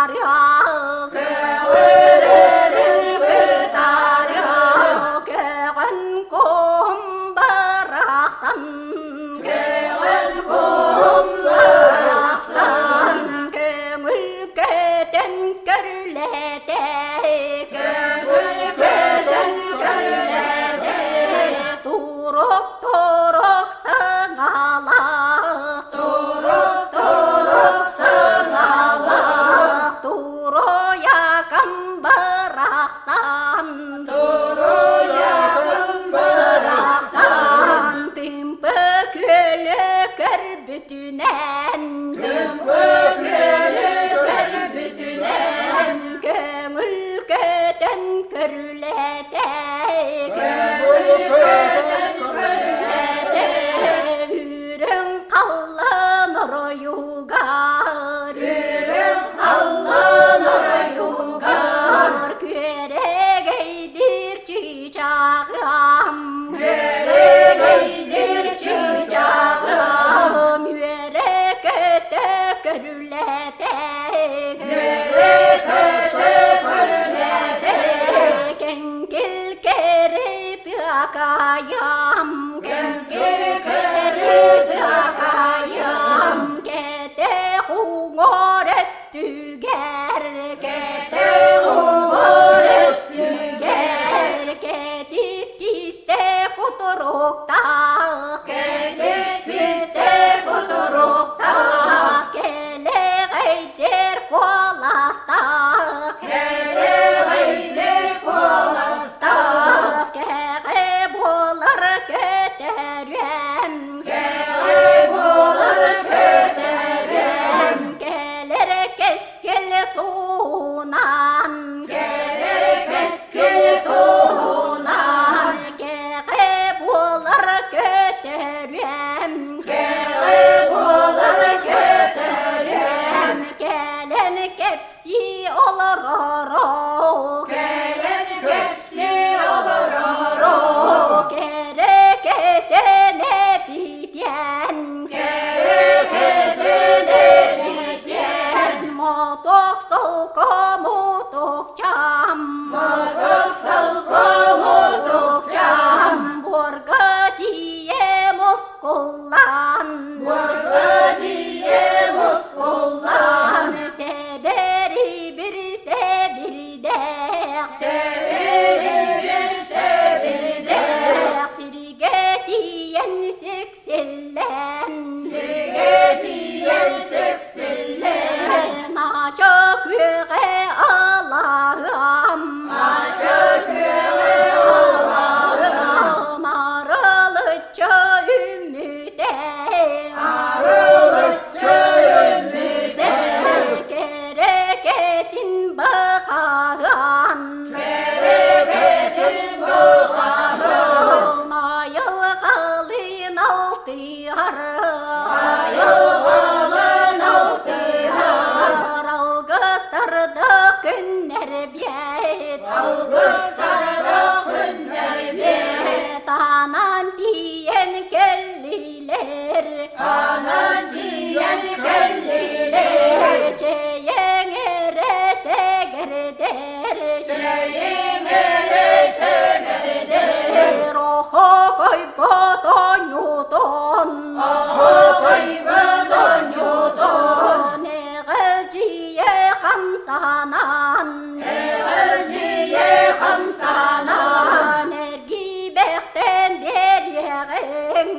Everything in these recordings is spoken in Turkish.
Tarja bütünen, bütünen, köngül kötön körülete, ürün kallanır yugar, kürek eydir çiçağım, yürek öte körülete, kenkil kerip akayam, kete hungor tüger, ketit kiste kuturukta, kele gayder kolasta, kege bolar köterem, keler keskel tuğunan, kege bolar köterem, kelen kepsi olur oro, kereketene biten, motok solko motok çam, borga diye muskullan, seberi bir sebirde, sirge diyen seksellen, naca küre Allah'ım, marılıçça ümmüde, kereketin bakan, nayıl kalın altı algıstırdı günler biyet, tanan diyen kelliler, çeyen erese gerder, roho koy boton yudon, neğelciye kamsanan, nergibekten deryeğen,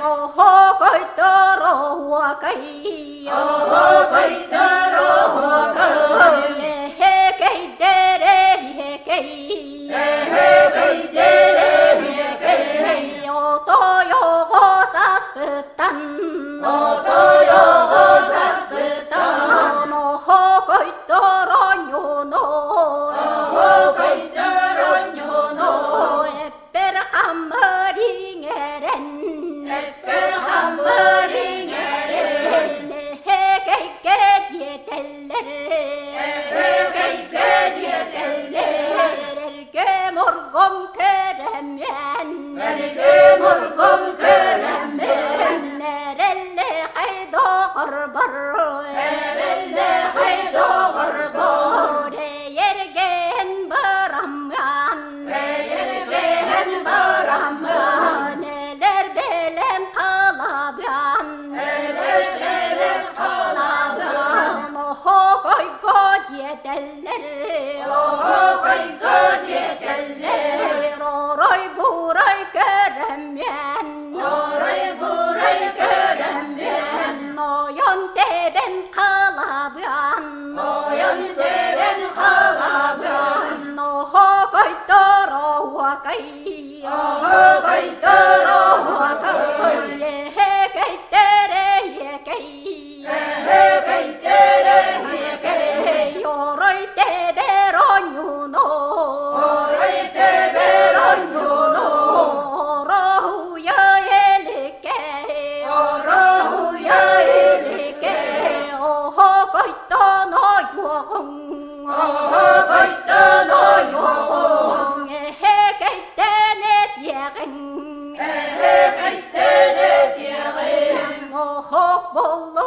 roho koy toro vakay, hekey dere hekey, oto yogo saspıtan, noho koy toron yuno, epper kammaring eren, hekey gedyeteller, erge morgom köremen, nerelle haydo gırbar, yergen baramyan, neler belen talabyan, oho koy godyeteller, oroy buray köremen, noyon teben kalabyan, noho koy toro wakay, bollu